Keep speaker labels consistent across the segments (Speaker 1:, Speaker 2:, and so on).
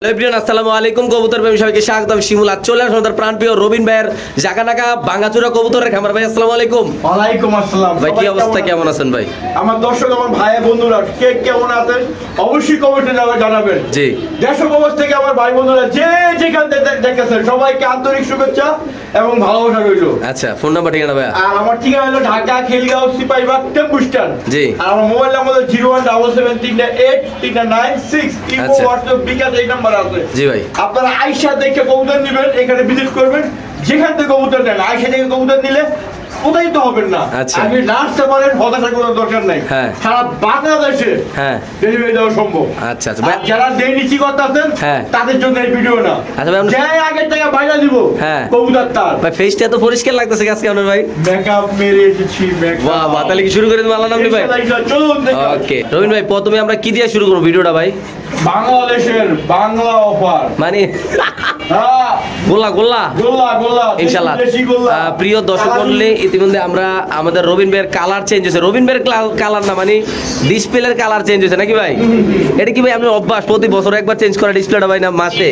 Speaker 1: আসসালামু আলাইকুম কবুতর প্রেমী সবাইকে স্বাগত। আমি শিমুল। আজ চলে আসলাম তার প্রাণপ্রিয় রবিন ভাইয়ের জাকানাকা ভাঙাচুরা কবুতরের খামার। ভাই আসসালামু আলাইকুম।
Speaker 2: ওয়ালাইকুম আসসালাম
Speaker 1: ভাই কি অবস্থা, কেমন আছেন ভাই?
Speaker 2: আমার দর্শক, আমার ভাই বন্ধুরা কে কেমন আছেন অবশ্যই কমেন্টে জানাবেন।
Speaker 1: জি,
Speaker 2: দেশ প্রবাস থেকে আমার ভাই বন্ধুরা যে যেখান থেকে দেখেছেন সবাইকে আন্তরিক শুভেচ্ছা এবং ভালোবাসা রইল।
Speaker 1: আচ্ছা, ফোন নাম্বার ঠিকানা ভাই?
Speaker 2: আর আমার ঠিকানা হলো ঢাকা খিলগাঁও সিপাহীবাগ টেম্পু স্ট্যান্ড।
Speaker 1: জি।
Speaker 2: আর আমার মোবাইল নাম্বার হলো 017738396 ইমো হোয়াটসঅ্যাপ বিকাশ এই নাম্বার আছে।
Speaker 1: জি ভাই।
Speaker 2: আপনারা আয়শা দেখে কবুতর নেবেন, এখানে ভিজিট করবেন, যেখান থেকে কবুতর নেন আয়শা থেকে কবুতর নিলে প্রতারিত হবেন না।
Speaker 1: আচ্ছা।
Speaker 2: আপনি নাচতে পারেন, হতাশার কোনো দরকার নাই।
Speaker 1: হ্যাঁ।
Speaker 2: সারা বাংলাদেশে ডেলিভারি দেওয়া সম্ভব।
Speaker 1: আচ্ছা আচ্ছা
Speaker 2: আর যারা ডেইলি করতেছেন
Speaker 1: হ্যাঁ
Speaker 2: তাদের জন্য এই ভিডিও না।
Speaker 1: আচ্ছা ভাই,
Speaker 2: যে আগের থেকে বাইরে দিব কবুতর তার
Speaker 1: ভাই ফেসটা এত পরিষ্কার লাগতেছে আজকে আপনার ভাই।
Speaker 2: মেকআপ মেরে এসেছি।
Speaker 1: বাহ বাহ, তাহলে কি শুরু করে দিন আল্লাহ নাম ভাই?
Speaker 2: চলুন।
Speaker 1: ওকে রবিন ভাই, প্রথমে আমরা কি দিয়ে শুরু করব ভিডিওটা ভাই?
Speaker 2: বাংলাদেশের বাংলা অফার
Speaker 1: মানে
Speaker 2: হ্যাঁ
Speaker 1: গোল্লা গোল্লা
Speaker 2: গোল্লা গোল্লা
Speaker 1: ইনশাআল্লাহ।
Speaker 2: দেশি গোল্লা।
Speaker 1: প্রিয় দর্শক মণ্ডলী, ইতিমধ্যে আমরা আমাদের রবিন ভাইয়ের কালার চেঞ্জ হয়েছে। রবিন ভাইয়ের কালার না, মানে ডিসপ্লের কালার চেঞ্জ হয়েছে নাকি ভাই? এটা কি ভাই আপনি অভ্যাস প্রতি বছর একবার চেঞ্জ করা ডিসপ্লেটা ভাই, না মাসে?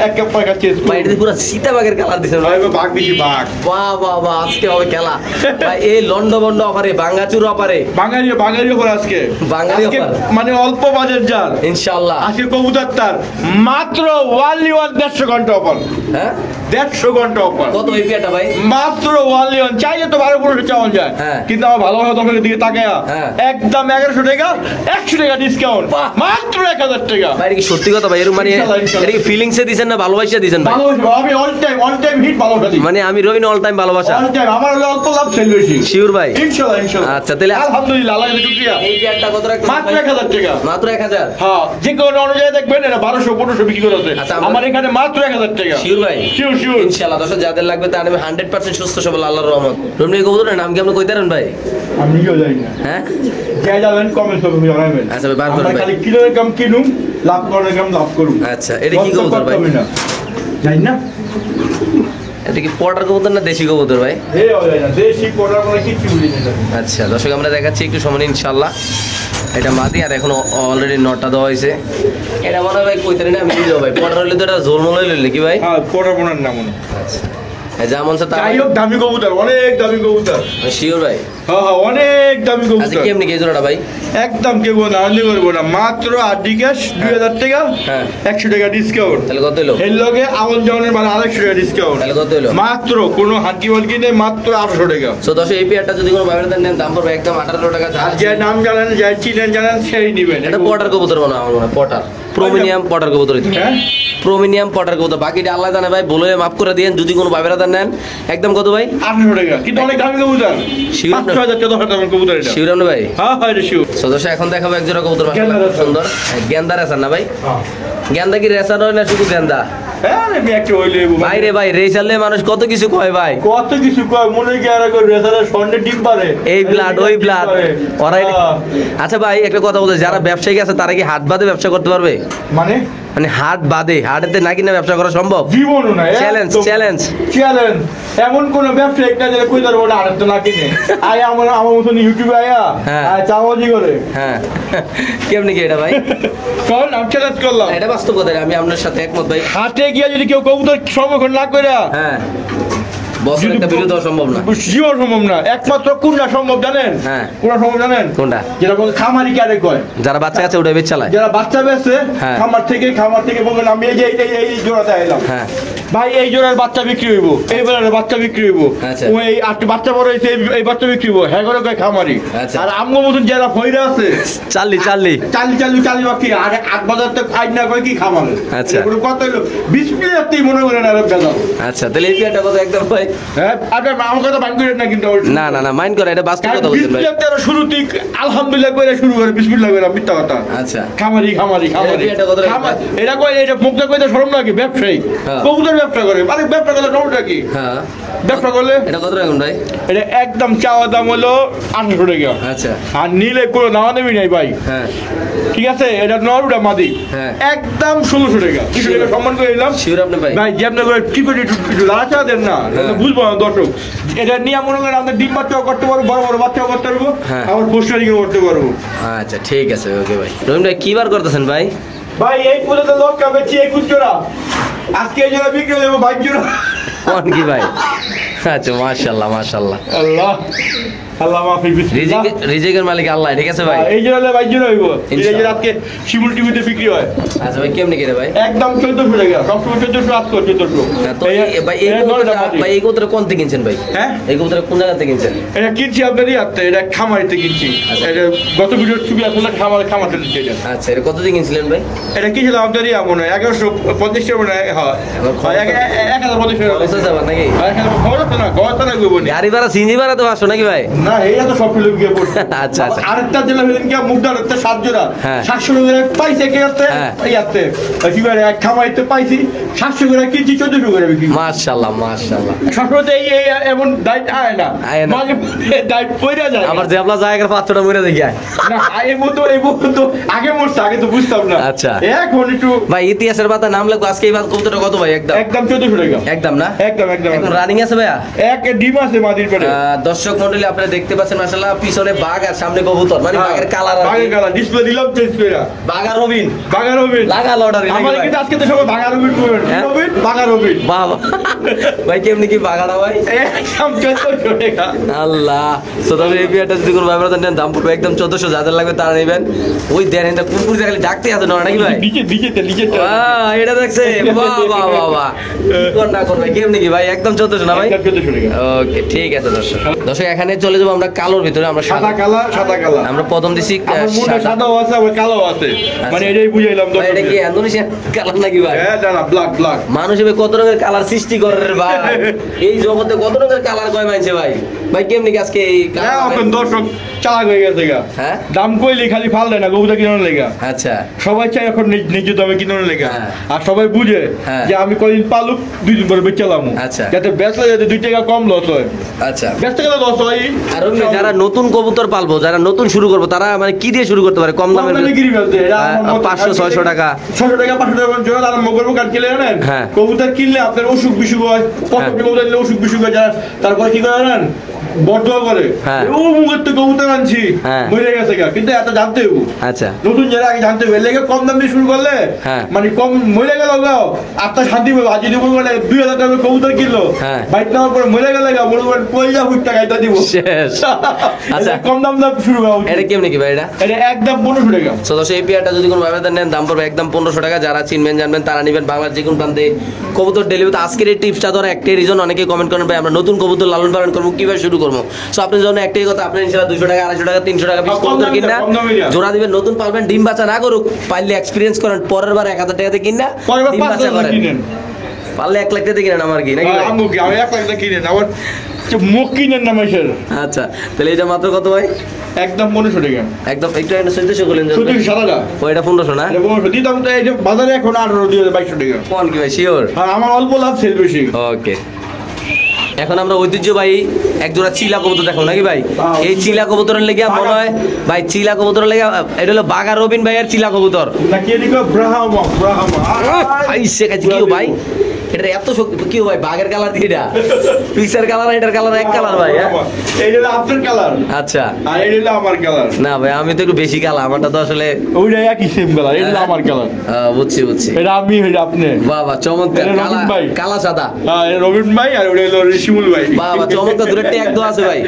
Speaker 2: এক কাপ পয়সা চেঞ্জ
Speaker 1: ভাই এটা পুরো সীতাবাগের কালার দিছেন ভাই।
Speaker 2: বাঘ দিছি বাঘ।
Speaker 1: বাহ বাহ বাহ, আজকে হবে খেলা ভাই। এই লন্ড বন্ড অফারে, ভাঙাচুর অফারে,
Speaker 2: বাঙালি বাঙালি অফার আজকে।
Speaker 1: বাঙালি
Speaker 2: আজকে
Speaker 1: অফার
Speaker 2: মানে অল্প বাজেট যার
Speaker 1: ইনশাআল্লাহ।
Speaker 2: আজকে কবুতর তার মাত্র 1.5 ঘন্টা অফার।
Speaker 1: হ্যাঁ
Speaker 2: 150 ঘন্টা অফার।
Speaker 1: কত এই পেটা ভাই?
Speaker 2: মাত্র 1.5 চাইলে তো 12-15 চাওয়া যায়।
Speaker 1: হ্যাঁ।
Speaker 2: কিন্তু আমার ভালোবাসা দর্শকের দিকে তাকায়া
Speaker 1: হ্যাঁ।
Speaker 2: একদম 1100 টাকা 100 টাকা ডিসকাউন্ট,
Speaker 1: বাহ।
Speaker 2: মাত্র 1000 টাকা।
Speaker 1: ভাই এটা কি সত্যি কথা ভাই? এর মানে
Speaker 2: ইনশাআল্লাহ, ইনশাআল্লাহ।
Speaker 1: এটা কি ফিলিংসে দিবেন না ভালোবাসা দিবেন ভাই?
Speaker 2: ভালোবাসা আমি অল টাইম হিট ভালোবাসা দিই।
Speaker 1: মানে আমি রবিন অল টাইম ভালোবাসা।
Speaker 2: অল টাইম আমার হলো অল্প লাভ সেল বেশি।
Speaker 1: শিওর ভাই?
Speaker 2: ইনশাআল্লাহ ইনশাআল্লাহ।
Speaker 1: আচ্ছা তাহলে
Speaker 2: আলহামদুলিল্লাহ, আল্লাহর শুকরিয়া।
Speaker 1: এই পেয়ারটা কত রাখছেন
Speaker 2: মাত্র
Speaker 1: ভাই?
Speaker 2: 1000 টাকা।
Speaker 1: মাত্র 1000?
Speaker 2: হ্যাঁ, যে কোনো অনুযায়ী দেখবেন এটা 1200-1500 বিক্রি করতে।
Speaker 1: আচ্ছা,
Speaker 2: আমার এখানে মাত্র 1000 টাকা।
Speaker 1: শিওর ভাই?
Speaker 2: শিওর শিওর
Speaker 1: ইনশাআল্লাহ দর্শক যাদের লাগবে তার আমি 100% সুস্থ সবল আল্লাহর রহমত। রবিন কবুতরের নাম কি আপনি কইতে পারেন ভাই?
Speaker 2: আমি নিজেও জানি না।
Speaker 1: হ্যাঁ
Speaker 2: কে জানেন কমেন্ট করে জানাবেন।
Speaker 1: আচ্ছা ভাই, বার করেন
Speaker 2: আমরা
Speaker 1: ভাই।
Speaker 2: খালি কিলোর কম কিনুম, লাভ করার কম লাভ করুম।
Speaker 1: আচ্ছা, এটা কি কবুতর ভাই?
Speaker 2: জানি না।
Speaker 1: এটা কি পটার কবুতর না দেশি কবুতর ভাই?
Speaker 2: হে জানি না, দেশি কোটার মানে কিছু বুঝি না।
Speaker 1: আচ্ছা দর্শক আমরা দেখাচ্ছি একটু সময় নিন ইনশাআল্লাহ। এটা মাদি আর এখন অলরেডি নটা দেওয়া হয়েছে। এটা মনে হয় ভাই কইতারি না আমি দিও ভাই। পটার হইলে তো এটা ঝোলমোল হইলে কি ভাই?
Speaker 2: হ্যাঁ, কোটার বোনার নাম মনে।
Speaker 1: আচ্ছা যেমন স্যার তাই
Speaker 2: যাই হোক, দামি কবুতর, অনেক দামি কবুতর।
Speaker 1: শিওর ভাই?
Speaker 2: হ্যাঁ হ্যাঁ, অনেক দামি
Speaker 1: আচ্ছা
Speaker 2: কবুতর।
Speaker 1: কেমনি কি জোড়াটা ভাই?
Speaker 2: একদম কেউ না আনলি করবো না, মাত্র আড্ডি ক্যাশ 2000 টাকা,
Speaker 1: হ্যাঁ
Speaker 2: 100 টাকা ডিসকাউন্ট।
Speaker 1: তাহলে কত হলো?
Speaker 2: এর লগে আমন জানের মানে 100 টাকা ডিসকাউন্ট।
Speaker 1: তাহলে কত হলো?
Speaker 2: মাত্র কোনো হাঁকি বালকি নেই, মাত্র 800 টাকা।
Speaker 1: সো দর্শক এই পেয়ারটা যদি কোনো ভাইবের নেন দাম পড়বে একদম 18 টাকা।
Speaker 2: আর যে নাম জানেন, যে চিনেন জানেন সেই নিবেন।
Speaker 1: এটা পটার কবুতর মনে হয়, আমার মনে হয় পটার প্রিমিয়াম পটার কবুতর।
Speaker 2: হ্যাঁ
Speaker 1: প্রিমিয়াম পটার কবুতর। বাকিটা আল্লাহ জানে ভাই, বলে মাফ করে দিয়েন যদি কোনো ভাইবেরা নেন। একদম কত ভাই?
Speaker 2: 800 টাকা, কিন্তু অনেক দামি কবুতর।
Speaker 1: শিওর না?
Speaker 2: 5000 টাকা দামের কবুতর এটা।
Speaker 1: শিওর না ভাই?
Speaker 2: হ্যাঁ হ্যাঁ, এটা শিওর।
Speaker 1: সো দর্শক এখন দেখাবো এক জোড়া কবুতর মাশাআল্লাহ খুব সুন্দর। গেন্দা রেসার না ভাই?
Speaker 2: হ্যাঁ
Speaker 1: গেন্দা কি রেসার হয় না শুধু গেন্দা?
Speaker 2: হ্যাঁ, আমি একটা হইলে
Speaker 1: ভাই রে ভাই, রেসারলে মানুষ কত কিছু কয় ভাই।
Speaker 2: কত কিছু কয়, মনে কি আর কই রেসারে স্বর্ণের ডিম পারে,
Speaker 1: এই ব্লাড ওই ব্লাড ওরাই। আচ্ছা ভাই একটা কথা বলতে, যারা ব্যবসায়ী আছে তারা কি হাট বাদে ব্যবসা করতে পারবে?
Speaker 2: মানে
Speaker 1: মানে হাট বাদে, হাটেতে নাকি না ব্যবসা করা সম্ভব?
Speaker 2: জীবনও না।
Speaker 1: Challenge challenge
Speaker 2: challenge. এমন কোন ব্যবসা একটা যে কই ধরবো না আরেকটা না কিনে আয় আমার মতন ইউটিউবে আয়া চাওয়াজি করে।
Speaker 1: হ্যাঁ কেমনি কি এটা ভাই?
Speaker 2: কোন আমি চ্যালেঞ্জ করলাম,
Speaker 1: এটা বাস্তব কথা, আমি আপনার সাথে একমত ভাই।
Speaker 2: হাটে গিয়ে যদি কেউ কবুতর সংরক্ষণ না করে,
Speaker 1: হ্যাঁ বছর একটা ভিডিও দেওয়া সম্ভব না।
Speaker 2: জীবন সম্ভব না। একমাত্র কোনটা সম্ভব জানেন?
Speaker 1: হ্যাঁ
Speaker 2: কোনটা সম্ভব জানেন?
Speaker 1: কোনটা?
Speaker 2: যেটা বলে খামারি কারে কয়,
Speaker 1: যারা বাচ্চা কাছে উঠে বেচ চালায়।
Speaker 2: যারা বাচ্চা বেচে
Speaker 1: হ্যাঁ।
Speaker 2: খামার থেকে বলবেন আমি এই যে এই জোড়াতে আইলাম,
Speaker 1: হ্যাঁ
Speaker 2: ভাই এই জোড়ার বাচ্চা বিক্রি হইব, এই বেলার বাচ্চা বিক্রি হইব,
Speaker 1: আচ্ছা।
Speaker 2: ওই 8 বাচ্চা বড় হইছে এই বাচ্চা বিক্রি হইব, হ্যাঁ করে কয় খামারি।
Speaker 1: আচ্ছা।
Speaker 2: আর আমগো মতন যারা ফইরা আছে
Speaker 1: চাল্লি চাল্লি
Speaker 2: চালি বাকি আর 8,000 টাকা আইন না কয় কি খামারে।
Speaker 1: আচ্ছা।
Speaker 2: এগুলো কত হইলো 20 মিনিটেই মনে করেন আর বেজাল।
Speaker 1: আচ্ছা তাহলে এই পেয়ারটা কত একদম ভাই?
Speaker 2: হ্যাঁ, আপনার আমার কথা বান করেন না কিন্তু
Speaker 1: না না না মাইন্ড করে, এটা বাস্তব কথা বলছেন ভাই।
Speaker 2: শুরুতেই আলহামদুলিল্লাহ করে শুরু করে বিসমিল্লাহ করে মিথ্যা কথা।
Speaker 1: আচ্ছা
Speaker 2: খামারি খামারি খামারি
Speaker 1: এটা কত রাখবেন?
Speaker 2: এটা কয় এটা মুখটা কইতে শরম নাকি? ব্যবসায়ী
Speaker 1: হ্যাঁ।
Speaker 2: কবুতর ব্যবসা করে, মানে ব্যবসা করলে সমস্যা কি?
Speaker 1: হ্যাঁ
Speaker 2: ব্যবসা করলে
Speaker 1: এটা কত রাখুন ভাই?
Speaker 2: এটা একদম চাওয়া দাম হলো 800 টাকা।
Speaker 1: আচ্ছা
Speaker 2: আর নিলে কোনো দামা দেবি নাই ভাই।
Speaker 1: হ্যাঁ
Speaker 2: ঠিক আছে, এটা নরুটা মাদি
Speaker 1: হ্যাঁ।
Speaker 2: একদম 1600 টাকা। 200 টাকা সম্মান করে দিলাম।
Speaker 1: শিওর আপনি ভাই?
Speaker 2: ভাই যেমন করে টিপে একটু লাচা দেন না, বুঝবো না দর্শক। এটা নিয়ে মনে করেন আমাদের ডিম বাচ্চাও করতে পারবো, বড় বড় বাচ্চাও করতে পারবো,
Speaker 1: হ্যাঁ।
Speaker 2: আবার পোস্টারিংও করতে পারবো।
Speaker 1: আচ্ছা ঠিক আছে ওকে ভাই। রহিম ভাই কি বার করতেছেন ভাই?
Speaker 2: ভাই এই পুরোতে লোক কাবে 21 জোড়া আজকে এই জোড়া বিক্রি হলো 22 জোড়া
Speaker 1: কোন কি ভাই? আচ্ছা মাশাআল্লাহ মাশাআল্লাহ।
Speaker 2: আল্লাহ আল্লাহ মাফি বিসমিল্লাহ।
Speaker 1: রিজিকের মালিক আল্লাহ, ঠিক আছে ভাই।
Speaker 2: এই জোড়া 22 জোড়া হইব। এই যে আজকে শিমুল টিভিতে বিক্রি হয়।
Speaker 1: আচ্ছা ভাই কেমনে কিনে ভাই?
Speaker 2: একদম 1400 টাকা। সবসময় 1400 আজকে 1400।
Speaker 1: তো ভাই এই কবুতর কোন থেকে কিনছেন ভাই?
Speaker 2: হ্যাঁ
Speaker 1: এই কবুতর কোন জায়গা থেকে কিনছেন?
Speaker 2: এটা কিনছি আপনারই হাতে, এটা খামারিতে কিনছি। এটা গত ভিডিওর ছবি আসলে খামারতে দিচ্ছি এটা।
Speaker 1: আচ্ছা এটা কত দিয়ে কিনছিলেন ভাই?
Speaker 2: এটা কিনছিলাম আপনারই মনে হয় 1150 টাকা মনে হয়। হ্যাঁ 1050 টাকা
Speaker 1: কত যাবে নাকি?
Speaker 2: খবর আছে না, খবর তো না গো বনি।
Speaker 1: গাড়ি ভাড়া সিএনজি ভাড়া তো 500 নাকি ভাই?
Speaker 2: না এইটা তো সব ফিল্ম গিয়ে পড়ছে।
Speaker 1: আচ্ছা আচ্ছা।
Speaker 2: আরেকটা জেলা হলেন কি মুগদার একটা 7 জোড়া 700 টাকা পাইছে কে আছে ইয়াতে কি করে এক খামাইতে পাইছি 700 করে কিনছি 1400 করে বিক্রি।
Speaker 1: মাশাআল্লাহ মাশাআল্লাহ।
Speaker 2: সবসময় এই এমন ডাইট আয় না, মাঝে ডাইট পড়ে যায়।
Speaker 1: আমার যে আপনার জায়গার 500টা মরে দেখি
Speaker 2: না এই মতো আগে মরছে, আগে তো বুঝতাম না।
Speaker 1: আচ্ছা
Speaker 2: এখন একটু
Speaker 1: ভাই ইতিহাসের পাতা নাম লাগবে আজকে এই বাদ কবুতরটা কত ভাই? একদম
Speaker 2: 1400 টাকা
Speaker 1: একদম না?
Speaker 2: একদম
Speaker 1: এখন রানিং আছে ভাইয়া?
Speaker 2: এক ডিম আছে মাদির পেটে।
Speaker 1: দর্শক মণ্ডলী আপনারা দেখতে পাচ্ছেন মাশাআল্লাহ পিছনে বাঘ আর সামনে কবুতর, মানে বাঘের কালার আর
Speaker 2: বাঘের কালার ডিসপ্লে দিলাম চেঞ্জ কইরা।
Speaker 1: বাঘা রবিন
Speaker 2: লাগা
Speaker 1: লটারি
Speaker 2: আমার কিন্তু আজকে তো সবাই বাঘা রবিন করবেন। রবিন বাঘা রবিন
Speaker 1: বাবা ভাই কেমনি কি বাঘাটা ভাই?
Speaker 2: একদম 1400 টাকা।
Speaker 1: আল্লাহ সোদার এই বিয়াটা যদি কোনো ভাই ব্রাদার নেন দাম পড়বে একদম 1400, যাদের লাগবে তারা নেবেন। ওই দেন এটা কুকুর খালি ডাকতে আছে না নাকি ভাই?
Speaker 2: নিচে
Speaker 1: এটা দেখছে বাবা বাবা কোন না কোন ভাই কেমনি কি ভাই? একদম 1400 না ভাই?
Speaker 2: 1400 টাকা।
Speaker 1: ওকে ঠিক আছে দর্শক এখানে চলে যাবো আমরা কালোর ভিতরে। আমরা
Speaker 2: সাদা কালা
Speaker 1: আমরা প্রথম দিছি
Speaker 2: আমার মুন্ডা সাদাও আছে আবার কালো আছে, মানে এটাই বুঝাইলাম।
Speaker 1: ভাই এটা কি ইন্দোনেশিয়ান কালার নাকি ভাই?
Speaker 2: হ্যাঁ জানা ব্ল্যাক
Speaker 1: মানুষ এবার কত রঙের কালার সৃষ্টি করে রে ভাই। এই জগতে কত রঙের কালার কয় মানছে ভাই? ভাই কেমনি কি আজকে এই
Speaker 2: হ্যাঁ এখন দর্শক চালাক হয়ে গেছে গা।
Speaker 1: হ্যাঁ
Speaker 2: দাম কইলে খালি ফাল দেয় না গবুটা কিনার লেগা।
Speaker 1: আচ্ছা
Speaker 2: সবাই চাই এখন নিজ দামে কিনার লেগা।
Speaker 1: হ্যাঁ।
Speaker 2: আর সবাই বুঝে
Speaker 1: হ্যাঁ।
Speaker 2: যে আমি কদিন পালুক 2 দিন পরে বেচালাম।
Speaker 1: আচ্ছা।
Speaker 2: যাতে বেচলে যাতে 2 টাকা কম লস হয়।
Speaker 1: আচ্ছা
Speaker 2: বেচতে গেলে লস হয়।
Speaker 1: আর যারা নতুন কবুতর পালবো, যারা নতুন শুরু করবো, তারা মানে কি দিয়ে শুরু করতে পারে? কম দামের 500-600 টাকা
Speaker 2: 600 টাকা 500 টাকা জোড়া আরম্ভ করবো। কারণ কিনলে জানেন কবুতর কিনলে আপনার অসুখ বিসুখ হয়। কবুতর কিনলে অসুখ বিসুখ হয় যারা, তারপরে কি করে জানেন বদয়া করে ও মুখের তো কবুতর আনছি মরে গেছে গা, কিন্তু এত জানতে হইব। আচ্ছা নতুন যারা আগে জানতে হইব, লেগে কম দাম দিয়ে শুরু করলে মানে কম মরে গেল গাও আপনার শান্তি পাবো। আজ যদি বলে 2000 টাকা কবুতর কিনলো বাইক নেওয়ার পরে মরে গেলে গা বলবেন 50 টাকা এটা দিব শেষ। আচ্ছা কম দাম দাম শুরু হওয়া
Speaker 1: এটা কেমনি কি ভাই? এটা
Speaker 2: একদম 1500 টাকা।
Speaker 1: তো এই পেয়ারটা যদি কোনো ব্যবধান নেন দাম পড়বে একদম 1500 টাকা। যারা চিনবেন জানবেন তারা নেবেন। বাংলার যে কোনো প্রান্তে কবুতর ডেলিভারি। আজকের এই টিপসটা ধরো একটাই রিজন, অনেকে কমেন্ট করেন ভাই আমরা নতুন কবুতর লালন পালন করবো কিভাবে শুরু করবো। সো আপনার জন্য একটাই কথা, আপনি ইনশাআল্লাহ 200 টাকা 250 টাকা 300 টাকা পিস কবুতর কিনা জোড়া দিবেন। নতুন পালবেন, ডিম বাচ্চা না করুক, পাইলে এক্সপেরিয়েন্স করেন। পরের বার 1000 টাকাতে কিনা ডিম বাচ্চা করেন, পারলে 1 লাখ টাকাতে কিনেন আমার কি নাকি ভাই?
Speaker 2: আমি 1 লাখ টাকা কিনেন আবার মুখ কিনেন না মাইশের।
Speaker 1: আচ্ছা তাহলে এটা মাত্র কত ভাই?
Speaker 2: একদম 1500 টাকা।
Speaker 1: একদম একটু 1400 করলেন যে
Speaker 2: 1400
Speaker 1: ওইটা 1500 না?
Speaker 2: এটা 1500 দিতাম তো। এই যে বাজারে এখন 2200 টাকা।
Speaker 1: কোন কি ভাই শিওর?
Speaker 2: আর আমার অল্প লাভ সেল বেশি।
Speaker 1: ওকে এখন আমরা ঐতিহ্যবাহী এক জোড়া চিলা কবুতর দেখো নাকি ভাই? এই চিলা কবুতরের লেগে মনে হয় ভাই চিলা কবুতরের লেগে এটা হলো বাঘা রবিন ভাই আর চিলা কবুতর
Speaker 2: নাকি এদিকে ব্রাহ্মা
Speaker 1: আইসে কাছে কি ভাই? এটা এত শক্তি কি ভাই? বাঘের কালার দিটা পিক্সার কালার, এটার কালার এক কালার ভাই।
Speaker 2: এইটা হলো আপনার কালার।
Speaker 1: আচ্ছা
Speaker 2: আর এইটা হলো আমার কালার।
Speaker 1: না ভাই আমি তো একটু বেশি কালার, আমারটা তো আসলে
Speaker 2: ওইটা একই সেম কালার। এটা হলো আমার কালার।
Speaker 1: বুঝছি
Speaker 2: এটা আমি এটা আপনি।
Speaker 1: বাবা চমৎকার কালা সাদা।
Speaker 2: হ্যাঁ এটা রবিন ভাই আর ওটা হলো শিমুল ভাই।
Speaker 1: বাবা চমৎকার দুটো ট্যাগ তো আছে ভাই।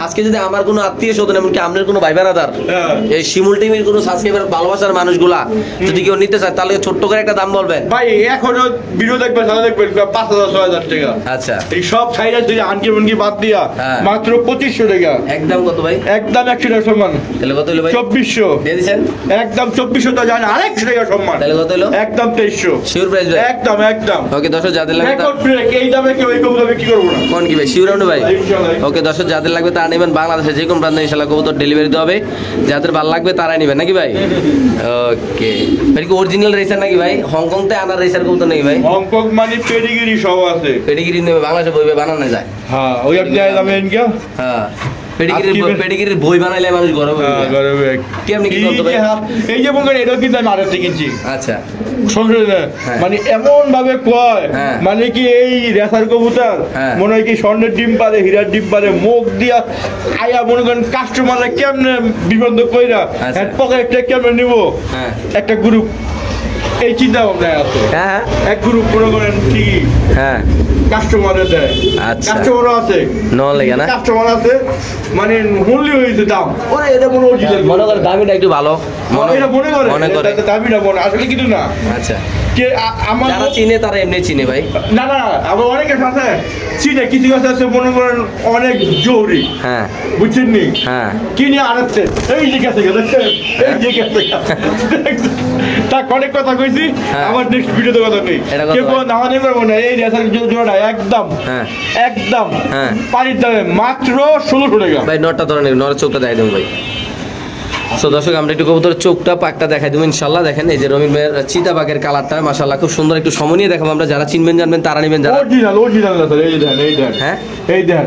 Speaker 1: আজকে যদি আমার কোনো আত্মীয় স্বজন এমনকি আপনার কোনো ভাই বেড়াদার এই শিমুল টিমের কোনো সাবস্ক্রাইবার ভালোবাসার মানুষগুলা যদি কেউ নিতে চায় তাহলে ছোট্ট করে একটা দাম বলবেন
Speaker 2: ভাই। এখনো ভিডিও দেখবেন তাহলে দেখবেন 5000-6000 টাকা।
Speaker 1: আচ্ছা এই
Speaker 2: সব সাইড আছে আনকি মনকি বাদ দিয়া মাত্র 2500 টাকা।
Speaker 1: একদম কত ভাই?
Speaker 2: একদম 100 টাকা সম্মান।
Speaker 1: তাহলে কত হলো ভাই?
Speaker 2: 2400
Speaker 1: দিয়ে দিবেন।
Speaker 2: একদম 2400 তো জানেন আর 100 টাকা সম্মান।
Speaker 1: তাহলে কত হলো?
Speaker 2: একদম 2300
Speaker 1: শিওর প্রাইস ভাই?
Speaker 2: একদম
Speaker 1: ওকে দর্শক যাদের লাগবে
Speaker 2: রেকর্ড ব্রেক এই দামে কেউ এই কবুতর কি করব না।
Speaker 1: কোন কি ভাই শিওর রাউন্ড ভাই? ওকে দর্শক যাদের লাগবে তারা নেবেন। বাংলাদেশে যে কোনো প্রান্তে ইনশাআল্লাহ কবুতর ডেলিভারি দিতে হবে। যাদের ভালো লাগবে তারাই নেবেন নাকি ভাই? ওকে ভাই কি অরিজিনাল রেসার নাকি ভাই? হংকং তে আনার রেসার কবুতর নাকি ভাই?
Speaker 2: হংকং মানে পেডিগ্রি সব আছে।
Speaker 1: পেডিগ্রি নেবে বাংলাদেশে বইবে বানানো যায়।
Speaker 2: হ্যাঁ ওই আপনি আইলাম এন কি?
Speaker 1: হ্যাঁ পেডিগ্রির বই বানাইলে মানুষ গরম কেমনি কি করতে ভাই?
Speaker 2: এই যে মনে করেন এটা কিন্তু আমি আড়াতে কিনছি।
Speaker 1: আচ্ছা
Speaker 2: মানে এমন ভাবে কয় মানে কি এই রেসার কবুতর মনে হয় কি স্বর্ণের ডিম পারে হীরার ডিম পারে মুখ দিয়া আয়া মনে করেন কাস্টমাররা কেমনে বিবন্ধ কইরা পকেটটা কেমনে নিব একটা গ্রুপ এই চিন্তা ভাবনা আছে। এক গ্রুপ মনে করেন কি কাস্টমারে দেয় কাস্টমারও আছে কাস্টমার আছে মানে মূল্য হয়েছে দাম ওরে এটা মনে
Speaker 1: মনে করে দামিটা একটু ভালো
Speaker 2: মনে করে দামিটা মনে আসলে কিছু না।
Speaker 1: আচ্ছা
Speaker 2: কে আমার
Speaker 1: যারা চিনে তারা এমনি চিনে ভাই।
Speaker 2: না না আবার অনেকের সাথে চিনে কিছু কথা আছে মনে করেন অনেক জরুরি বুঝছেন নি কিনে আনাচ্ছে এই যে গেছে এই যে গেছে তা অনেক কথা কইছি আমার নেক্সট ভিডিওতে কথা নেই কেউ নামা নেই করবো না এই রেসার জোড়াটা একদম একদম পানির দামে মাত্র 1600 টাকা
Speaker 1: ভাই নটটা ধরে নেবেন নরের চোখটা দেখাই দেবো ভাই। তো দর্শক আমরা একটু কবুতরের চোখটা পাকটা দেখাই দেবো ইনশাল্লাহ। দেখেন এই যে রবিন ভাইয়ের চিতাবাগের কালারটা মাশাআল্লাহ খুব সুন্দর একটু সময় নিয়ে দেখাবো আমরা। যারা চিনবেন জানবেন তারা নেবেন যারা
Speaker 2: অরিজিনাল না স্যার এই দেন এই দেন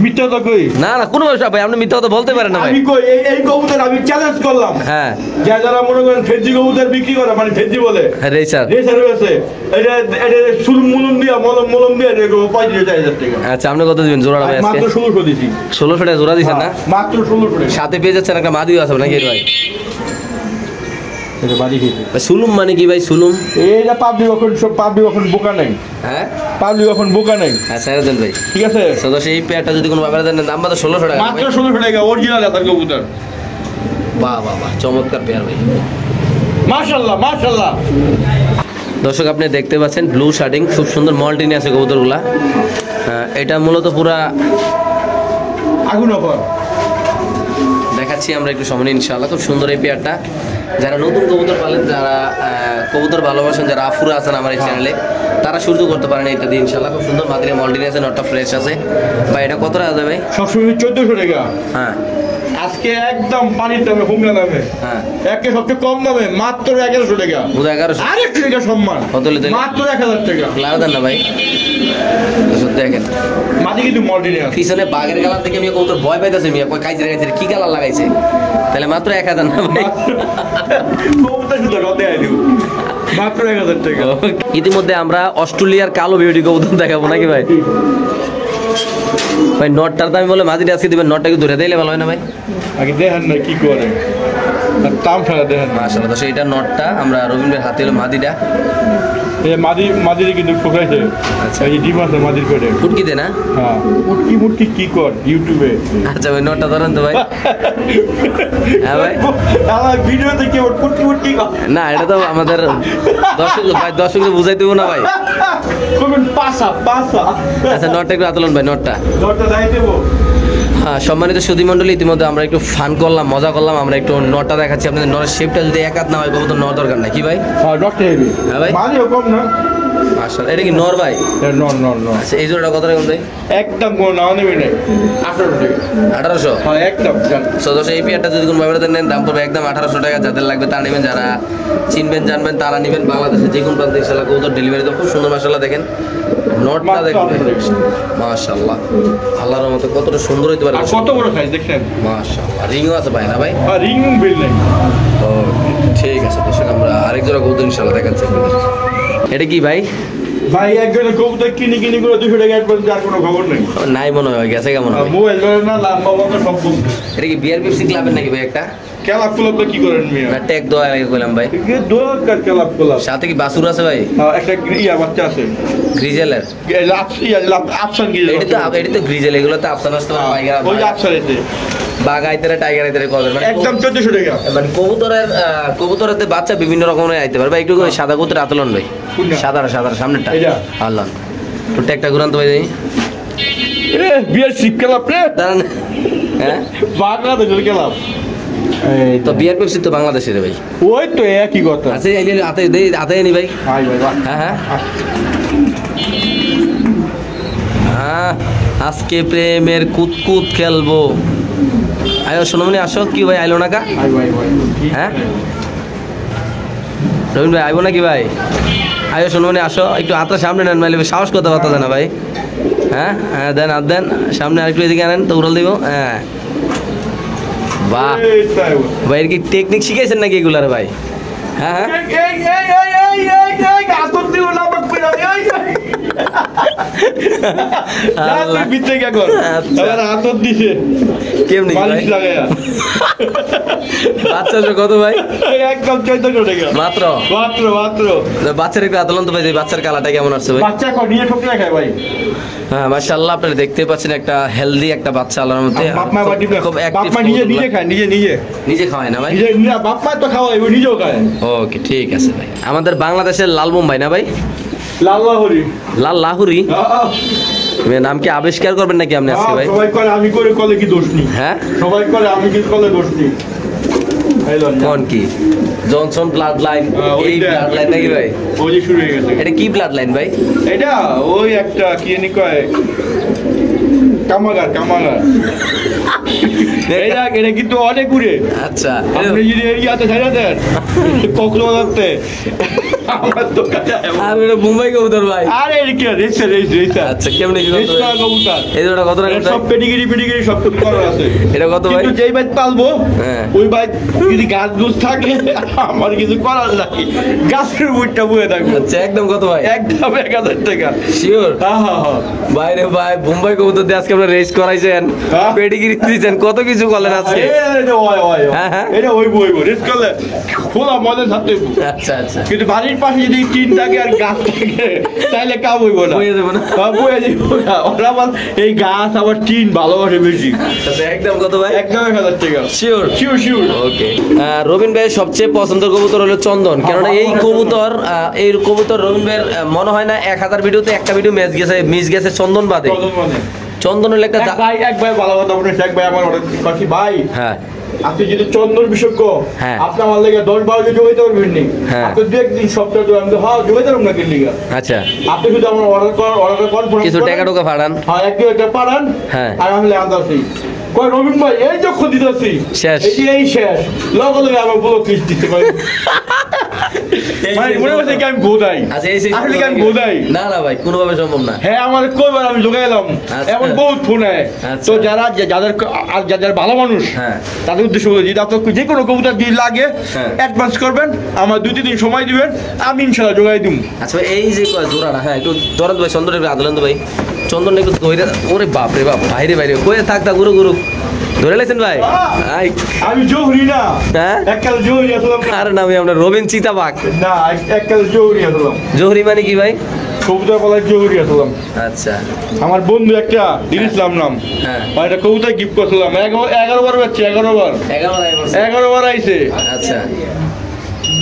Speaker 2: মিথ্যা কথা কই
Speaker 1: না না কোনো ব্যবসা ভাই আপনি মিথ্যা কথা বলতে পারেন না ভাই।
Speaker 2: আমি কই এই কবুতর আমি চ্যালেঞ্জ করলাম যারা মনে করেন ফেজি কবুতর বিক্রি করে মানে ফেজি বলে রেসার হয়েছে এটা সুলমুলম দিয়া মলম দিয়া দেখো 35,000 টাকা।
Speaker 1: আচ্ছা আপনি কত দিবেন জোড়া ভাই?
Speaker 2: মাত্র 1600 দিছি।
Speaker 1: 1600 টাকা জোড়া দিছেন না?
Speaker 2: মাত্র 1600 টাকা।
Speaker 1: সাথে পেয়ে যাচ্ছেন একটা মাদিও আছে নাকি ভাই?
Speaker 2: এটা বাড়ি খেতে
Speaker 1: সুলুম মানে কি ভাই? সুলুম
Speaker 2: এইটা পাবলিক এখন বোকা নাই। পাবলিক এখন বোকা নাই।
Speaker 1: আচ্ছা দেন ভাই
Speaker 2: ঠিক আছে।
Speaker 1: সদা সেই পেয়ারটা যদি কোনো ব্যাপারে দেন দাম বাদ 1600 টাকা
Speaker 2: মাত্র 1600 টাকা অরিজিনাল আতার কবুতর।
Speaker 1: বাহ বাহ বাহ চমৎকার পেয়ার ভাই
Speaker 2: মাশাআল্লাহ মাশাআল্লাহ।
Speaker 1: দর্শক আপনি দেখতে পাচ্ছেন ব্লু শার্টিং খুব সুন্দর মল্টিনি আছে কবুতরগুলা। এটা মূলত পুরা
Speaker 2: আগুন অফার
Speaker 1: দেখাচ্ছি আমরা একটু সামনে ইনশাআল্লাহ। খুব সুন্দর এই পেয়ারটা। যারা নতুন কবুতর পালেন যারা কবুতর ভালোবাসেন যারা আফুরা আছেন আমার এই চ্যানেলে তারা শুরু করতে পারেন এটা দিয়ে ইনশাআল্লাহ। খুব সুন্দর মাদ্রিয়া মল্টিনি আছে নটটা ফ্রেশ আছে ভাই। এটা কত টাকা দেবে?
Speaker 2: সবসময় 1400 টাকা। আজকে একদম পানির দামে হুমলা দামে একে সবচেয়ে কম দামে মাত্র 1100 টাকা।
Speaker 1: 1100
Speaker 2: আরেকটু টাকা সম্মান কত হলে মাত্র 1000 টাকা।
Speaker 1: লাভ দেন না ভাই দেখেন
Speaker 2: মাটি কিন্তু মল্টিনি আছে
Speaker 1: পিছনে বাঘের কালার থেকে আমি কবুতর ভয় পাইতেছে মিয়া কই কাইজে কি কালার লাগাইছে তাহলে মাত্র 1000 না ভাই?
Speaker 2: কবুতর শুধু রতে আইলো মাত্র 1000 টাকা।
Speaker 1: ইতিমধ্যে আমরা অস্ট্রেলিয়ার কালো বিউটি কবুতর দেখাবো নাকি ভাই? ভাই নটটার দাম বলে মাঝিটা আজকে দিবেন নটটা কি ধরে দিলে ভালো হয় না ভাই?
Speaker 2: আগে দেখেন না কি করে দাম ছাড়া দেখেন
Speaker 1: মাশাআল্লাহ। তো সেইটা নটটা আমরা রবীন্দ্রের হাতে হলো মাদিটা
Speaker 2: এই মাদিরে কিন্তু ঠকাইছে। আচ্ছা এই ডিম আছে মাদির করে
Speaker 1: ফুটকিতে না?
Speaker 2: হ্যাঁ ফুটকি কি কর ইউটিউবে।
Speaker 1: আচ্ছা ভাই নটটা ধরেন তো ভাই। হ্যাঁ ভাই
Speaker 2: আমার ভিডিওতে কি ফুটকি
Speaker 1: না এটা তো আমাদের দর্শকদের বুঝাই দেবো না ভাই।
Speaker 2: কোন পাসা
Speaker 1: আচ্ছা নটটা একটু আতলন ভাই নটটা
Speaker 2: দেখাই দেবো।
Speaker 1: হ্যাঁ সম্মানিত সুধী মণ্ডলী ইতিমধ্যে আমরা একটু ফান করলাম মজা করলাম। আমরা একটু নটটা দেখাচ্ছি আপনাদের। নটের শেপটা যদি এক হাত না হয় তো নট দরকার নাই কি ভাই? হ্যাঁ ভাই
Speaker 2: কম না
Speaker 1: মাশাআল্লাহ। এটা কি নর ভাই?
Speaker 2: নর।
Speaker 1: আচ্ছা এই জোড়াটা কত টাকা ভাই?
Speaker 2: একদম কোনো নাও নেবে না 1800 টাকা।
Speaker 1: 1800?
Speaker 2: হ্যাঁ একদম।
Speaker 1: সদস্য এই পেয়ারটা যদি কোনো ব্যাপারে নেন দাম পড়বে একদম 1800 টাকা। যাদের লাগবে তারা নেবেন যারা চিনবেন জানবেন তারা নেবেন। বাংলাদেশে যে কোনো প্রান্তে ইনশাআল্লাহ কবুতর ডেলিভারি তো খুব সুন্দর মাশাআল্লাহ। দেখেন নটটা দেখেন মাশাআল্লাহ আল্লাহর রহমতে কতটা সুন্দর হইতে পারে।
Speaker 2: কত বড় সাইজ দেখেন
Speaker 1: মাশাআল্লাহ। রিংও আছে ভাই না ভাই?
Speaker 2: হ্যাঁ রিং বিল নাই।
Speaker 1: ও ঠিক আছে দর্শক আমরা আরেক জোড়া কবুতর ইনশাআল্লাহ দেখাচ্ছি আপনাদের। এটা কি ভাই?
Speaker 2: ভাই একজনের কবুতর কিনি করে 200 টাকা অ্যাড করে আর কোনো খবর নেই।
Speaker 1: নাই মনে হয় গেছে কেমন হবে?
Speaker 2: মোবাইল ধরে না লম্বা বন্ধ সব বন্ধ।
Speaker 1: এটা কি বিআরপিএফসি ক্লাবের নাকি ভাই একটা?
Speaker 2: ক্লাব কি করেন মিয়া?
Speaker 1: না ট্যাগ দোয়া লাগে কইলাম ভাই।
Speaker 2: কি দোয়া ক্লাব
Speaker 1: সাথে কি বাসুর আছে ভাই?
Speaker 2: হ্যাঁ একটা বাচ্চা আছে
Speaker 1: গ্রিজেলের।
Speaker 2: আফসান গ্রিজেল।
Speaker 1: এটা তো গ্রিজেল এগুলো তো আফসান আসতে পারে ভাই।
Speaker 2: ওই আফসান এতে
Speaker 1: বাঘ আইতারে টাইগার আইতারে কত মানে
Speaker 2: একদম 1400 টাকা।
Speaker 1: মানে কবুতরের বাচ্চা বিভিন্ন রকমের আইতে পারে ভাই। একটু সাদা কবুতর আতলন ভাই সাদা সামনেরটা আল্লাহ তো ট্যাগটা ঘুরান তো ভাই যাই
Speaker 2: বিয়ার শিপ ক্লাব রে
Speaker 1: দাঁড়ান। হ্যাঁ
Speaker 2: বাংলাদেশের ক্লাব
Speaker 1: তো বিআরপিএফসি তো বাংলাদেশের ভাই।
Speaker 2: ওই তো একই কথা।
Speaker 1: আচ্ছা আতে নি ভাই। হ্যাঁ আজকে প্রেমের কুতকুত খেলবো। আয়ো সোনমনি আসো কি ভাই আইলো না কা? হ্যাঁ রবীন ভাই আইবো নাকি ভাই? আয়ো সোনমনি আসো একটু হাতটা সামনে নেন নাইলে সাহস করতে পারতো না ভাই। হ্যাঁ হ্যাঁ দেন আর দেন, সামনে আরেকটু এদিকে আনেন তো উড়াল দিব। হ্যাঁ বাহ ভাই, এর কি টেকনিক শিখাইছেন নাকি এগুলার ভাই? হ্যাঁ কেমনি বাচ্চা কত ভাই?
Speaker 2: একদম 1400 টাকা
Speaker 1: মাত্র
Speaker 2: মাত্র মাত্র।
Speaker 1: বাচ্চার একটু আদলন্ত ভাই, বাচ্চার কালারটা কেমন আসছে ভাই?
Speaker 2: বাচ্চা নিয়ে ঠকলে খায় ভাই।
Speaker 1: হ্যাঁ মাশাআল্লাহ, আপনারা দেখতে পাচ্ছেন একটা হেলদি একটা বাচ্চা আল্লাহর মধ্যে।
Speaker 2: বাপ মা নিজে খায়, নিজে
Speaker 1: খাওয়ায় না ভাই?
Speaker 2: বাপ মা তো খাওয়ায়, ও নিজেও খায়।
Speaker 1: ওকে ঠিক আছে ভাই। আমাদের বাংলাদেশের লাল মুম্বাই না ভাই?
Speaker 2: লাল লাহুরি।
Speaker 1: লাল লাহুরি নাম কি আবিষ্কার করবেন নাকি আপনি আজকে ভাই?
Speaker 2: সবাই করে, আমি করে কলে কি দোষ নেই।
Speaker 1: হ্যাঁ
Speaker 2: সবাই করে, আমি কি কলে দোষ নেই।
Speaker 1: কোন কি জনসন ব্লাড লাইন? এই ব্লাড লাইন নাকি ভাই?
Speaker 2: ওই যে শুরু হয়ে গেছে।
Speaker 1: এটা কি ব্লাড লাইন ভাই?
Speaker 2: এটা ওই একটা কি জানি কয়, কামাগার। এটা কিন্তু অনেক ঘুরে।
Speaker 1: আচ্ছা
Speaker 2: আপনি যদি এরিয়াতে ছাড়া দেন কক্সবাজারতে আমার দোকানে
Speaker 1: আমি এটা মুম্বাই কবুতর ভাই।
Speaker 2: আরে এটা কি রেস।
Speaker 1: আচ্ছা কেমনে কি
Speaker 2: কবুতর?
Speaker 1: এই দুটো কত টাকা?
Speaker 2: সব পেডিগিরি সব কিছু করা আছে।
Speaker 1: এটা কত ভাই?
Speaker 2: কিন্তু যেই ভাই পালবো ওই ভাই যদি গাছ দুধ থাকে আমার কিছু করার নাই, গাছের বুটটা বয়ে থাকবো।
Speaker 1: আচ্ছা একদম কত ভাই?
Speaker 2: একদম 1000 টাকা
Speaker 1: শিওর?
Speaker 2: হ্যাঁ
Speaker 1: ভাই রে ভাই, মুম্বাই কবুতর দিয়ে আজকে আপনারা রেস করাইছেন, পেডিগিরি দিয়েছেন, কত কিছু করলেন আজকে।
Speaker 2: এটা ওই রেস করলে খোলা মজা থাকতে।
Speaker 1: আচ্ছা আচ্ছা,
Speaker 2: কিন্তু বাড়ির পাশে যদি টিন থাকে আর গাছ থাকে তাহলে কাম হইব না,
Speaker 1: বয়ে দেবো না।
Speaker 2: বয়ে দেবো না। ওরা আবার এই গাছ আবার টিন ভালোবাসে বেশি।
Speaker 1: আচ্ছা একদম কত ভাই?
Speaker 2: একদম 1000 টাকা।
Speaker 1: শিওর?
Speaker 2: শিওর।
Speaker 1: ওকে। রবিন ভাইয়ের সবচেয়ে পছন্দের কবুতর হলো চন্দন, কেননা এই কবুতর রবিন ভাইয়ের মনে হয় না 1000 ভিডিওতে একটা ভিডিও মিস গেছে চন্দন বাদে। চন্দন হলো একটা
Speaker 2: এক ভাই ভালো কথা বলেছে। এক ভাই আমার অর্ডার করছি ভাই।
Speaker 1: হ্যাঁ
Speaker 2: আপনি যদি চন্দন বিশেষজ্ঞ,
Speaker 1: হ্যাঁ
Speaker 2: আপনি আমার লেগে 10-12 দিন জোগাইতে পারবেন নি। আপনি 2-1 দিন সপ্তাহে তো আমি জোগাইতে পারবো না কি লিগা।
Speaker 1: আচ্ছা
Speaker 2: আপনি শুধু আমার অর্ডার কনফার্ম
Speaker 1: কিছু টাকা পাঠান।
Speaker 2: হ্যাঁ একটু এটা পাঠান।
Speaker 1: হ্যাঁ
Speaker 2: আর আমি আনতাছি। কই রবিন ভাই এই যখন দিতেছি
Speaker 1: শেষ,
Speaker 2: এই শেষ লগে আমার ব্লক লিস্ট দিতে পারি। মানে মনে হচ্ছে কি আমি বোধাই।
Speaker 1: আচ্ছা এই
Speaker 2: আসলে কি আমি বোধাই?
Speaker 1: না ভাই, কোনোভাবে সম্ভব না।
Speaker 2: হ্যাঁ আমার কয়বার আমি জোগাইলাম, এমন বহুত ফোন হয়। তো যাদের ভালো মানুষ তাদের উদ্দেশ্য করে যদি আপনার যে কোনো কবুতর দিয়ে লাগে অ্যাডভান্স করবেন, আমার 2-3 দিন সময় দিবেন, আমি ইনশাল্লাহ জোগাই দিব।
Speaker 1: আচ্ছা এই যে জোড়াটা, হ্যাঁ একটু ধরেন ভাই, চন্দন আদলেন তো ভাই, চন্দন একটু ধরে। ওরে বাপ রে বাপ, বাইরে কয়ে থাক গুরু ধরে লাইছেন ভাই?
Speaker 2: আমি জোহরি না,
Speaker 1: হ্যাঁ
Speaker 2: এককাল জোহরি আসলাম।
Speaker 1: আরে না ভাই, আমরা রবিন চিতাবাগ
Speaker 2: না, এককাল জোহরি আসলাম।
Speaker 1: জোহরি মানে কি ভাই?
Speaker 2: কবুতর পালার জোহরি আসলাম।
Speaker 1: আচ্ছা
Speaker 2: আমার বন্ধু একটা দিল ইসলাম নাম, একটা কবুতর গিফট করছিলাম। 11 বার বাচ্চা, 11 বার আইছে।
Speaker 1: আচ্ছা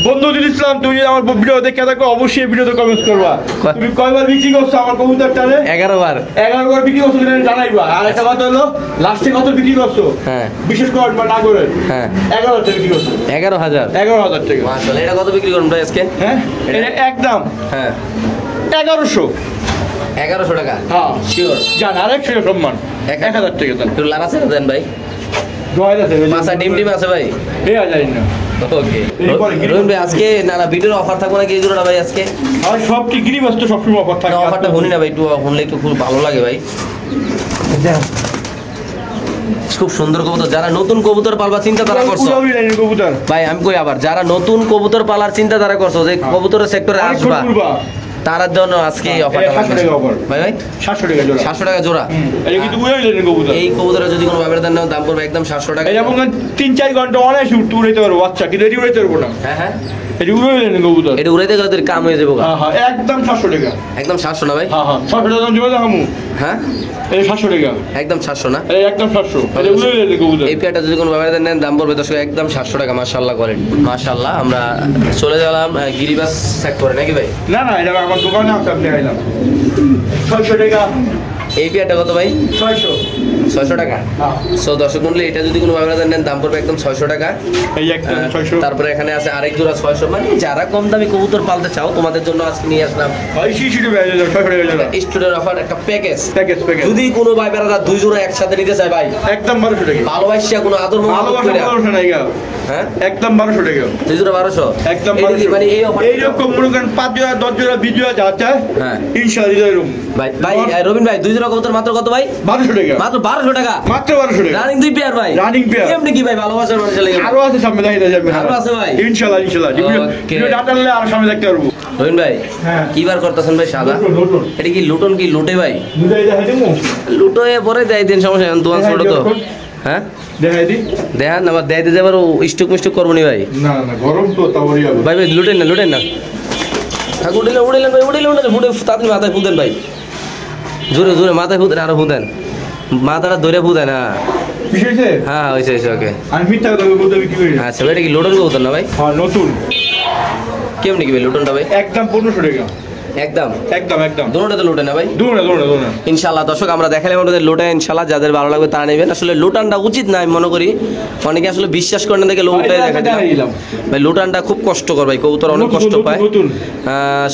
Speaker 2: বন্ধু দিল ইসলাম, তুমি আমার ভিডিও দেখে থাকো, অবশ্যই ভিডিওতে কমেন্ট করবা। তুমি কয়বার বিক্রি করছো আমার কবুতরটারে?
Speaker 1: 11 বার।
Speaker 2: 11 বার বিক্রি করছো কিনা জানাইবা। আর একটা কথা হলো, লাস্টে কত বিক্রি করছো? বিশেষ করে না করে 11,000 টাকা বিক্রি করছো। 11,000 টাকা।
Speaker 1: মাশাআল্লাহ। এটা কত বিক্রি করুন ভাই আজকে?
Speaker 2: হ্যাঁ এটা একদম 1100
Speaker 1: টাকা।
Speaker 2: হ্যাঁ
Speaker 1: শিওর?
Speaker 2: জান আরেকশো সম্মান 1000 টাকা দেন।
Speaker 1: একটু লাভ আছে দেন ভাই? মাছা ডিম আছে ভাই?
Speaker 2: জানি না।
Speaker 1: ওকে রবিন ভাই, আজকে না ভিডিওর অফার থাকবো নাকি এই জোড়াটা ভাই আজকে?
Speaker 2: আর সব কি গিরি বস্তু সবসময় অফার থাকে।
Speaker 1: অফারটা শুনি না ভাই, একটু শুনলে একটু খুব ভালো লাগে ভাই। খুব সুন্দর কবুতর। যারা নতুন কবুতর পালবার চিন্তা ধারা করছো ভাই, আমি কই আবার, যারা নতুন কবুতর পালার চিন্তা ধারা করছো, যে কবুতরের সেক্টরে আসবা, তার জন্য আজকে এই অফারটা ভাই 700 টাকা জোড়া। এই কবুতরে যদি কোনো ব্যাপারে দাম পড়বে একদম 700 টাকা।
Speaker 2: 3-4 ঘন্টা অনেক উড়াইতে পারবো বাচ্চা, কিন্তু এটি উড়াইতে পারবো না। হ্যাঁ এটা উড়াইতে
Speaker 1: গেলে কাম হয়ে যাবো।
Speaker 2: একদম 700 টাকা।
Speaker 1: একদম 700 না ভাই?
Speaker 2: 700 টাকা দাম জমা দেখামু।
Speaker 1: হ্যাঁ
Speaker 2: এই 700 টাকা।
Speaker 1: একদম 700 না?
Speaker 2: একদম 700।
Speaker 1: এই পেয়ারটা যদি কোনো ব্যাপারে নেন দাম পড়বে দর্শক একদম 700 টাকা। মাশাআল্লাহ করেন, মাশাআল্লাহ। আমরা চলে গেলাম গিরিবাস সেক্টরে নাকি ভাই?
Speaker 2: না এটা আমার দোকানে আছে, আপনি আইলাম 600 টাকা।
Speaker 1: এই পেয়ারটা কত ভাই? 600 টাকা। সো দর্শক মন্ডলী, এটা যদি কোনো ব্যাপারে নেন দাম পড়বে একদম 600 টাকা। তারপরে এখানে আছে আরেক জোড়া 600। মানে যারা কম দামি কবুতর পালতে চাও তোমাদের জন্য আজকে নিয়ে আসলাম স্টুডেন্ট অফার একটা প্যাকেজ। যদি কোনো ভাই বেড়ারা 2 জোড়া একসাথে নিতে চায় ভাই,
Speaker 2: একদম 1200 টাকা।
Speaker 1: ভালোবাসা কোনো আদর
Speaker 2: হ্যাঁ একদম 1200 টাকা।
Speaker 1: 2 জোড়া 1200 একদম। মানে এই অফার
Speaker 2: এইরকম মনে করেন 5 জোড়া 10 জোড়া 20 জোড়া যা চায় ইনশাআল্লাহ দিতে পারবো
Speaker 1: ভাই। রবিন ভাই 2 জোড়া জোড়া কবুতর মাত্র কত ভাই?
Speaker 2: 1200 টাকা।
Speaker 1: মাত্র 1200 টাকা।
Speaker 2: মাত্র 1200 টাকা।
Speaker 1: রানিং 2 পেয়ার ভাই।
Speaker 2: Running pair.
Speaker 1: এমনি কি ভাই ভালোবাসার মানুষের লাগে?
Speaker 2: আরো আছে সামনে দেখাইতে যাবে।
Speaker 1: আরো আছে ভাই।
Speaker 2: ইনশাআল্লাহ ইনশাআল্লাহ। ভিডিও ডাটালে আর সামনে দেখতে পারবো।
Speaker 1: রহিন ভাই
Speaker 2: হ্যাঁ
Speaker 1: কি বার করতেছেন ভাই? সাদা
Speaker 2: লুটন।
Speaker 1: এটা কি লুটন কি লুটে ভাই?
Speaker 2: দুটাই দেখাই দেবো।
Speaker 1: লুটো এ পরে দেয় দিন সমস্যা নাই তোমার ছোট তো। হ্যাঁ
Speaker 2: দেখাই দি।
Speaker 1: দেখান আবার দেয় দিতে যাবার স্টক মিস্টক করবো নি ভাই।
Speaker 2: না না গরম তো তাওরি হবে।
Speaker 1: ভাই ভাই লুটেন না থাক উড়িলেন ভাই উড়িলেন ফুটে তাড়াতাড়ি মাথায় ফুদেন ভাই। জোরে জোরে মাথায় ফুদেন আরো ফুদেন মাথাটা ধরে ফুদেন। হ্যাঁ
Speaker 2: হইছে?
Speaker 1: হ্যাঁ হয়েছে ওকে।
Speaker 2: আমি মিথ্যা কথা বলতে কি করি?
Speaker 1: আচ্ছা ভাই এটা কি লুটন কবুতর না ভাই?
Speaker 2: হ্যাঁ নতুন।
Speaker 1: কেমনি কি ভাই লুটনটা ভাই?
Speaker 2: একদম 1500 টাকা।
Speaker 1: একদম
Speaker 2: একদম
Speaker 1: দুটোটা তো লুটে না ভাই?
Speaker 2: দৌড়া
Speaker 1: ইনশাআল্লাহ দর্শক আমরা দেখালাম আমাদের লোটা ইনশাআল্লাহ যাদের ভালো লাগবে তারা নেবেন। আসলে লুটানটা উচিত না আমি মনে করি, অনেকে আসলে বিশ্বাস করে না দেখে লোটাই দেখা দিলাম ভাই। লুটানটা খুব কষ্টকর ভাই, কবুতর অনেক কষ্ট পায়।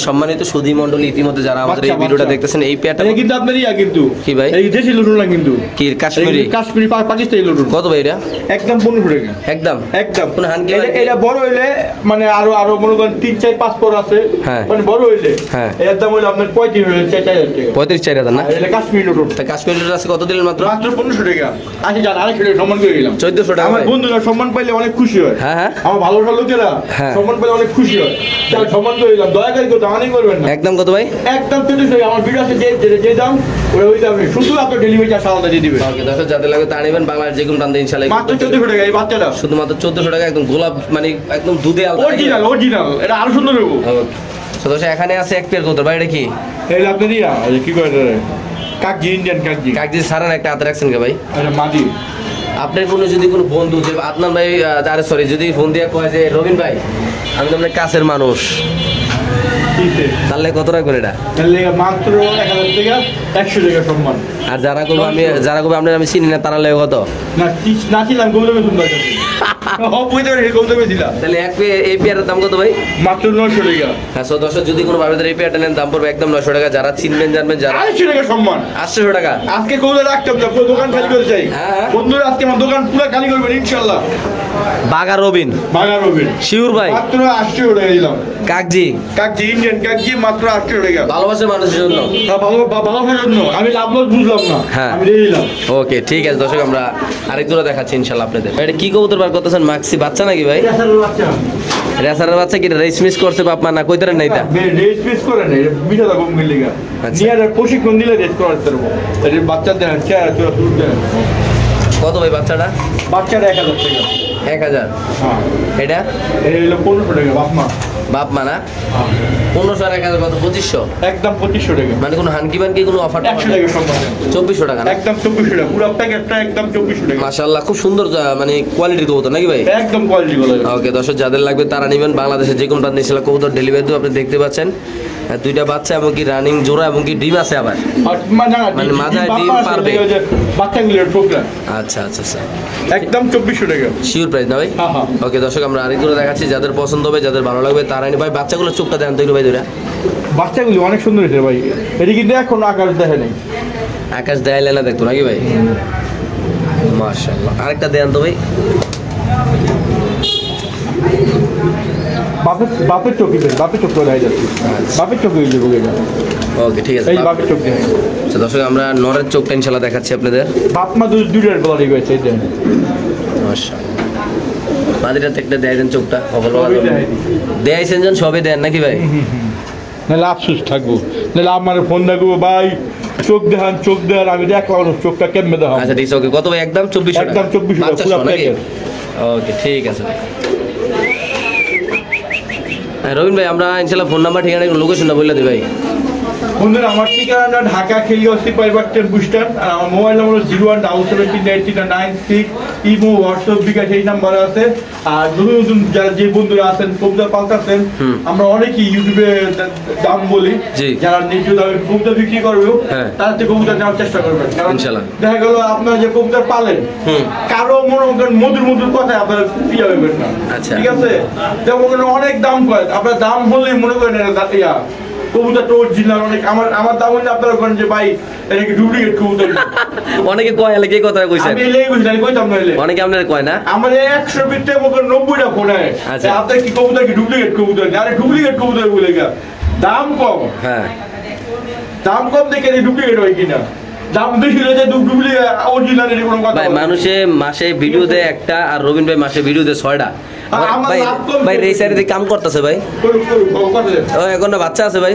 Speaker 1: সম্মানিত সুধী মণ্ডলী ইতিমধ্যে যারা আমাদের এই ভিডিওটা দেখতেছেন এই পেয়ারটা
Speaker 2: কিন্তু আপনার কিন্তু
Speaker 1: কি ভাই
Speaker 2: এই দেশি লুটন না কিন্তু
Speaker 1: কি কাশ্মীরি
Speaker 2: পাকিস্তানি লুটন।
Speaker 1: কত ভাই এটা?
Speaker 2: একদম 1500 টাকা। একদম
Speaker 1: কোন হানকি
Speaker 2: এটা বড় হইলে মানে আরো মনে করেন 3 4 5 পর আছে মানে বড় হইলে
Speaker 1: হ্যাঁ
Speaker 2: এর দাম হইলো আপনার 35,000
Speaker 1: 4000 না?
Speaker 2: এটা কাশ্মীরি লুটন।
Speaker 1: তা কাশ্মীরি লুটন আছে কত দিলেন? মাত্র
Speaker 2: 1500 টাকা। আচ্ছা জান আরেকটা সম্মান করে দিলাম
Speaker 1: 1400 টাকা।
Speaker 2: আমার বন্ধুরা সম্মান পাইলে অনেক খুশি হয়।
Speaker 1: হ্যাঁ
Speaker 2: আমার ভালোবাসা লোকেরা সম্মান পাইলে অনেক খুশি হয়। তাহলে সম্মান করে দিলাম, দয়া করে কেউ দামানি করবেন না।
Speaker 1: একদম কত ভাই?
Speaker 2: একদম 1400 টাকা। আমার ভিডিও আছে যে দাম ওই দামে, শুধু আপনার ডেলিভারি চার্জ আলাদা দিয়ে দিবেন।
Speaker 1: ওকে দর্শক যাদের লাগবে তা নেবেন, বাংলাদেশ যে কোনো প্রান্তে ইনশাআল্লাহ
Speaker 2: মাত্র 1400 টাকা। এই বাচ্চাটা
Speaker 1: শুধুমাত্র 1400 টাকা, একদম গোলাপ মানে একদম দুধে আলাদা
Speaker 2: অরিজিনাল। এটা আরো সুন্দর হবে।
Speaker 1: তো দর্শক এখানে আছে এক পেয়ার কবুতর ভাই। এটা কি
Speaker 2: এই আপনার কি করে কাকজি ইন্ডিয়ান কাকজি
Speaker 1: সারান একটা হাতে রাখছেন কে ভাই?
Speaker 2: এটা মাদি।
Speaker 1: আপনার কোনো যদি কোনো বন্ধু যে আদনান ভাই সরি যদি ফোন দিয়ে কয় যে রবিন ভাই আমি তো আপনার কাছের মানুষ, তাহলে কত রাখবেন এটা?
Speaker 2: মাত্র 1000 টাকা 100 টাকা সম্মান।
Speaker 1: আর যারা করবো আপনার আমি চিনি না তারা লেগে কত
Speaker 2: না ছিলাম গৌতমে সুন্দর
Speaker 1: তাহলে এই পেয়ারের দাম কত ভাই?
Speaker 2: মাত্র 900 টাকা।
Speaker 1: হ্যাঁ সো দর্শক যদি কোনো ভাবে এই পেয়ারটা নেন দাম পড়বে একদম 900 টাকা। যারা চিনবেন জানবেন যারা
Speaker 2: 800 টাকা সম্মান।
Speaker 1: 800 টাকা
Speaker 2: আজকে কৌলে রাখতাম না, পুরো দোকান খালি করে চাই। বন্ধুরা আজকে আমার দোকান পুরো খালি করবেন ইনশাআল্লাহ।
Speaker 1: বাগা রবিন শিউর ভাই
Speaker 2: মাত্র 800 টাকা দিলাম।
Speaker 1: কাকজি
Speaker 2: ইন্ডিয়ান কাকজি মাত্র 800 টাকা।
Speaker 1: ভালোবাসার মানুষের জন্য,
Speaker 2: ভালোবাসার জন্য আমি লাভ লস বুঝলাম না, আমি দিয়ে দিলাম।
Speaker 1: ওকে ঠিক আছে দর্শক আমরা আরেক জোড়া দেখাচ্ছি ইনশাআল্লাহ আপনাদের। এটা কি কবুতর বার করতেছেন? মাক্সি বাচ্চা নাকি ভাই? রেসারের বাচ্চা কি রেস মিস করছে বাপ মা না কইতারেন না? এটা
Speaker 2: রেস মিস করে না, এটা বিশাল কম গেল লিগা নিয়ার প্রশিক্ষণ দিলে রেস করাতে পারবো। এটা বাচ্চা দেন চেহারা চোরা তুল দেন।
Speaker 1: কত ভাই বাচ্চাটা?
Speaker 2: 1000 টাকা।
Speaker 1: 1000
Speaker 2: হ্যাঁ।
Speaker 1: এটা
Speaker 2: হলো 1500 টাকা
Speaker 1: বাপ মা না? 1500 আর 1000 কত? 2500।
Speaker 2: একদম 2500 টাকা।
Speaker 1: মানে কোনো হানকি বানকি কোনো অফার?
Speaker 2: 100 টাকা সম্মান।
Speaker 1: 2400 টাকা না?
Speaker 2: একদম 2400 টাকা। পুরো প্যাকেটটা একদম 2400 টাকা।
Speaker 1: মাশাআল্লাহ খুব সুন্দর মানে কোয়ালিটির কবুতর নাকি ভাই?
Speaker 2: একদম কোয়ালিটি গুলো।
Speaker 1: ওকে দর্শক যাদের লাগবে তারা নেবেন। বাংলাদেশের যে কোনো প্রান্তে ইনশাআল্লাহ কবুতর ডেলিভারি দেব। আপনি দেখতে পাচ্ছেন দুইটা বাচ্চা এবং কি রানিং জোড়া এবং কি ডিম আছে আবার মানে মাথায় ডিম পারবে
Speaker 2: বাচ্চাগুলোর ঠোকরা।
Speaker 1: আচ্ছা
Speaker 2: একদম 2400 টাকা
Speaker 1: শিওর প্রাইস না ভাই? ওকে দর্শক আমরা আরেকগুলো দেখাচ্ছি যাদের পছন্দ হবে যাদের ভালো লাগবে তারা নিন ভাই। বাচ্চাগুলোর চোখটা দেন তো একটু ভাই।
Speaker 2: বাচ্চাগুলো অনেক সুন্দর হয়েছে ভাই। এটা কিন্তু এখন আকাশ দেখে নেই,
Speaker 1: আকাশ দেয়ালে না দেখতো নাকি ভাই? মাশাআল্লাহ আরেকটা দেন তো ভাই।
Speaker 2: বাপের চোখই বাপের চোখ করে যাচ্ছে, বাপের চোখ হয়ে যাবো।
Speaker 1: ওকে ঠিক আছে,
Speaker 2: এই বাপের চোখ দিয়ে।
Speaker 1: আচ্ছা দর্শক আমরা নরের চোখটা ইনশাআল্লাহ দেখাচ্ছি আপনাদের।
Speaker 2: বাপ মা দুইটার গলারই হয়েছে। এই দেন
Speaker 1: মাশাআল্লাহ মাদিরাতে একটা দেয় দেন চোখটা দেয়াইছেন যেন সবে দেন নাকি ভাই?
Speaker 2: নাহলে আফসোস থাকবো, নাহলে আমার ফোন দেখবো ভাই চোখ দেখান আমি দেখলাম চোখটা কেমনে দেখান।
Speaker 1: আচ্ছা ঠিক আছে ওকে। কত ভাই? একদম 2400 টাকা।
Speaker 2: একদম 2400 টাকা পুরো প্যাকেজ।
Speaker 1: ওকে ঠিক আছে ভাই। রবিন ভাই আমরা ইনশাআল্লাহ ফোন নাম্বার ঠিকানা লোকেশনটা বলে দিই ভাই।
Speaker 2: বন্ধুরা আমার ঠিকানা ঢাকা খেলিওসি পাইবারটেন বুস্টার, আর আমার মোবাইল নম্বর 01779396। ইমো হোয়াটসঅ্যাপ বিকাশ এই নাম্বার আছে। আর নতুন যারা যে বন্ধুরা আছেন কবুতর পালতেছেন, আমরা অনেকেই ইউটিউবে দাম বলি, যারা নিজ দামে কবুতর বিক্রি করবে তার থেকে কবুতর নেওয়ার চেষ্টা করবেন। কারণ দেখা গেল আপনার যে কবুতর পালেন কারো মনে করেন মধুর কথায় আপনার ইয়া হইবেন না, ঠিক আছে? যেমন অনেক দাম কয়, আপনার দাম বললেই মনে করেন ইয়া কবুতর তো অরিজিনাল। অনেক আমার দাম হলে আপনারা করেন যে ভাই এটা কি ডুপ্লিকেট কবুতর। অনেকে কয় এলে কি কথা কইছেন? আমি এলেই কইছি, আমি কইতাম না। এলে অনেকে আপনারা কয় না আমার 100 বিটে মনে 90টা ফোন হয়। আচ্ছা আপনার কি কবুতর কি ডুপ্লিকেট কবুতর? আরে ডুপ্লিকেট কবুতর বলে গা দাম কম। হ্যাঁ দাম কম দেখে ডুপ্লিকেট হয় কিনা দাম বেশি হলে যে ডুবডুবলি অরিজিনাল এর কোনো কথা
Speaker 1: ভাই মানুষে মাসে ভিডিও দেয় একটা আর রবিন ভাই মাসে ভিডিও দেয় 6টা ভাই ভাই এই সাইডে কাম করতেছে ভাই ও এখন বাচ্চা আছে ভাই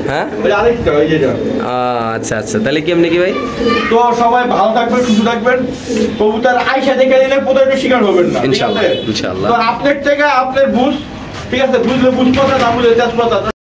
Speaker 1: হ্যাঁ আচ্ছা আচ্ছা তাহলে কেমনি কি ভাই
Speaker 2: তো সবাই ভালো থাকবেন সুস্থ থাকবেন কবুতর আয়সা দেখে দিলে প্রতারণার শিকার হবেন না
Speaker 1: ইনশাআল্লাহ ইনশাআল্লাহ
Speaker 2: তো আপনার থেকে আপনার বুঝ ঠিক আছে বুঝলে বুঝ কথা না বুঝলে তেজপাতা